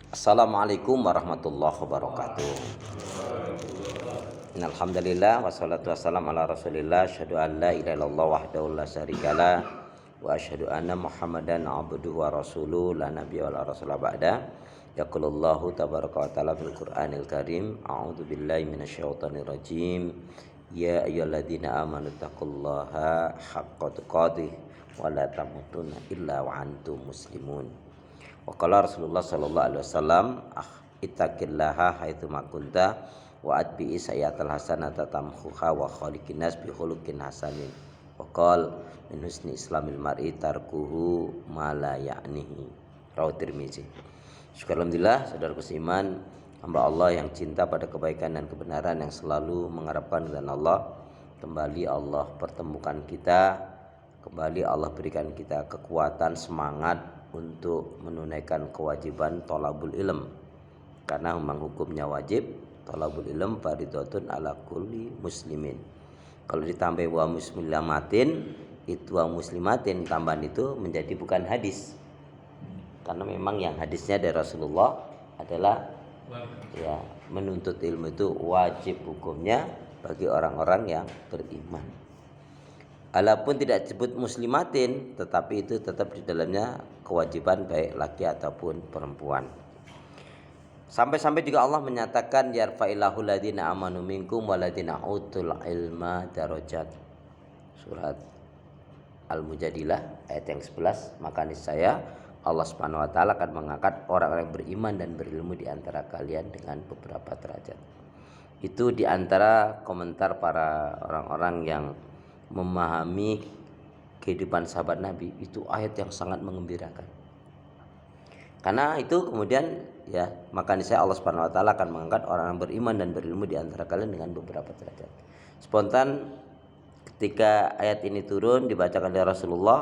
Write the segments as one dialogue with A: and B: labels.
A: Assalamualaikum warahmatullahi wabarakatuh. Alhamdulillah wassalatu wassalamu ala Rasulillah, asyhadu an la ilaha illallah wahdahu la syarikalah wa asyhadu anna Muhammadan abduhu wa rasuluh la nabiyya wa la rasula ba'da. Yaqulullahu tabaraka wa ta'ala fil Qur'anil Karim, a'udzu billahi minasyaitonir rajim. Ya ayyuhalladzina amanu taqullaha haqqa tuqatih wa la tamutunna illa wa antum muslimun. Wa qala Rasulullah sallallahu alaihi wasallam, ittaqillaha haitsu ma kunta wa atbi'i sayyatal hasanata tamhuha wa khaliqin nas bi khuluqin hasanin. Wa qala min husni islamil mar'i tarkuhu ma la ya'nihi. Rawahu Tirmizi. Alhamdulillah, saudaraku seiman, hamba Allah yang cinta pada kebaikan dan kebenaran, yang selalu mengharapkan dengan Allah. Kembali Allah pertemukan kita, kembali Allah berikan kita kekuatan, semangat untuk menunaikan kewajiban thalabul ilm, karena memang hukumnya wajib. Thalabul ilm fardhatun ala kulli muslimin. Kalau ditambah wa muslimatin, itu wa muslimatin, tambahan itu menjadi bukan hadis, karena memang yang hadisnya dari Rasulullah adalah ya, menuntut ilmu itu wajib hukumnya bagi orang-orang yang beriman. Walaupun tidak disebut muslimatin, tetapi itu tetap di dalamnya kewajiban baik laki ataupun perempuan. Sampai-sampai juga Allah menyatakan yarfa'illahu ladina amanu minkum waladina utul ilma darajat. Surat Al-Mujadilah ayat yang 11. Maka niscaya Allah Subhanahu wa taala akan mengangkat orang-orang yang beriman dan berilmu di antara kalian dengan beberapa derajat. Itu di antara komentar para orang-orang yang memahami kehidupan sahabat Nabi. Itu ayat yang sangat mengembirakan. Karena itu kemudian ya, maka niscaya Allah Subhanahu wa taala akan mengangkat orang yang beriman dan berilmu di antara kalian dengan beberapa derajat. Spontan ketika ayat ini turun dibacakan oleh Rasulullah,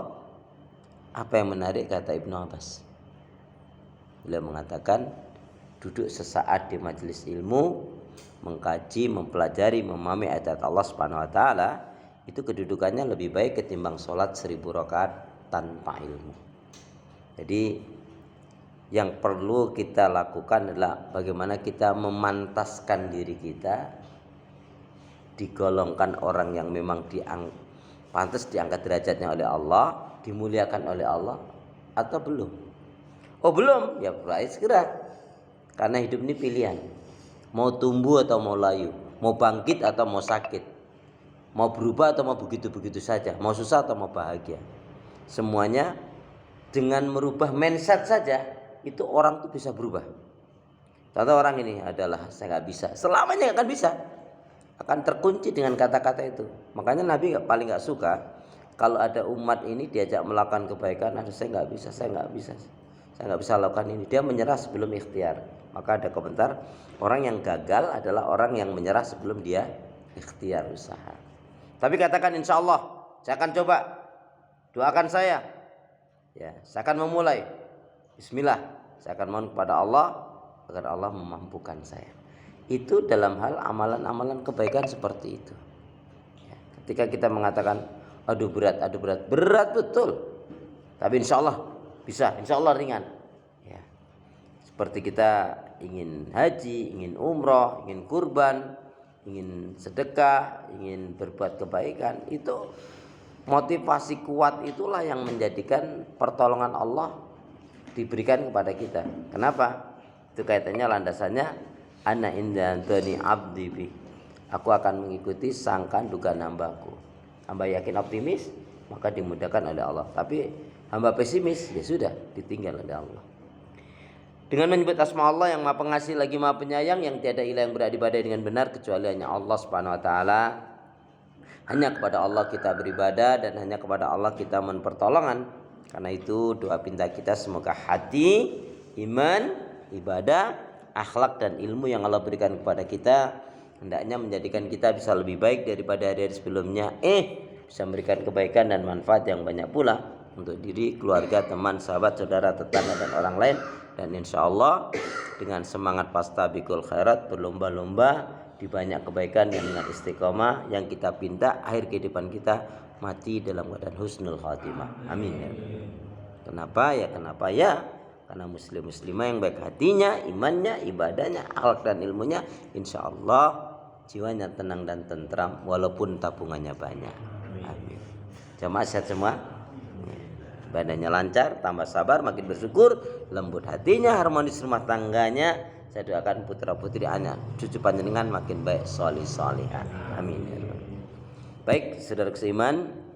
A: apa yang menarik kata Ibnu Abbas? Beliau mengatakan, duduk sesaat di majelis ilmu, mengkaji, mempelajari, memahami ayat Allah Subhanahu wa taala, itu kedudukannya lebih baik ketimbang sholat 1000 rakaat tanpa ilmu. Jadi yang perlu kita lakukan adalah bagaimana kita memantaskan diri kita digolongkan orang yang memang pantas diangkat derajatnya oleh Allah, dimuliakan oleh Allah, atau belum. Oh belum, ya berarti segera, karena hidup ini pilihan, mau tumbuh atau mau layu, mau bangkit atau mau sakit, mau berubah atau mau begitu-begitu saja, mau susah atau mau bahagia. Semuanya dengan merubah mindset saja, itu orang tuh bisa berubah. Contoh, orang ini adalah saya nggak bisa, selamanya nggak akan bisa, akan terkunci dengan kata-kata itu. Makanya Nabi paling nggak suka kalau ada umat ini diajak melakukan kebaikan, saya nggak bisa, saya nggak bisa lakukan ini. Dia menyerah sebelum ikhtiar. Maka ada komentar, orang yang gagal adalah orang yang menyerah sebelum dia ikhtiar usaha. Tapi katakan insya Allah saya akan coba, doakan saya, ya saya akan memulai. Bismillah, saya akan mohon kepada Allah agar Allah memampukan saya. Itu dalam hal amalan-amalan kebaikan seperti itu. Ya, ketika kita mengatakan aduh berat, berat betul, tapi insya Allah bisa, insya Allah ringan. Ya, seperti kita ingin haji, ingin umroh, ingin kurban, ingin sedekah, ingin berbuat kebaikan, itu motivasi kuat itulah yang menjadikan pertolongan Allah diberikan kepada kita. Kenapa? Itu kaitannya, landasannya ana indani abdi bi, aku akan mengikuti sangkaan dugaan hambaku. Hamba yakin optimis, maka dimudahkan oleh Allah. Tapi hamba pesimis, ya sudah, ditinggal oleh Allah. Dengan menyebut asma Allah yang Maha Pengasih lagi Maha Penyayang, yang tiada ilah yang berhak diibadahi dengan benar kecuali hanya Allah Subhanahu wa taala. Hanya kepada Allah kita beribadah dan hanya kepada Allah kita mohon pertolongan. Karena itu doa pinta kita semoga hati, iman, ibadah, akhlak dan ilmu yang Allah berikan kepada kita hendaknya menjadikan kita bisa lebih baik daripada hari-hari sebelumnya. Bisa memberikan kebaikan dan manfaat yang banyak pula untuk diri, keluarga, teman, sahabat, saudara, tetangga dan orang lain. Dan insya Allah dengan semangat fastabiqul khairat, berlomba-lomba di banyak kebaikan dan dengan istiqomah yang kita pinta, akhir kehidupan kita mati dalam keadaan husnul khatimah. Amin. Kenapa ya? Karena muslim muslimah yang baik hatinya, imannya, ibadahnya, akhlak dan ilmunya, insya Allah jiwanya tenang dan tentram walaupun tabungannya banyak. Amin. Jamaah sehat semua. Ibadahnya lancar, tambah sabar, makin bersyukur, lembut hatinya, harmonis rumah tangganya. Saya doakan putra putri anak cucu panjenengan makin baik, solih solihah. Amin. Baik, saudara seiman.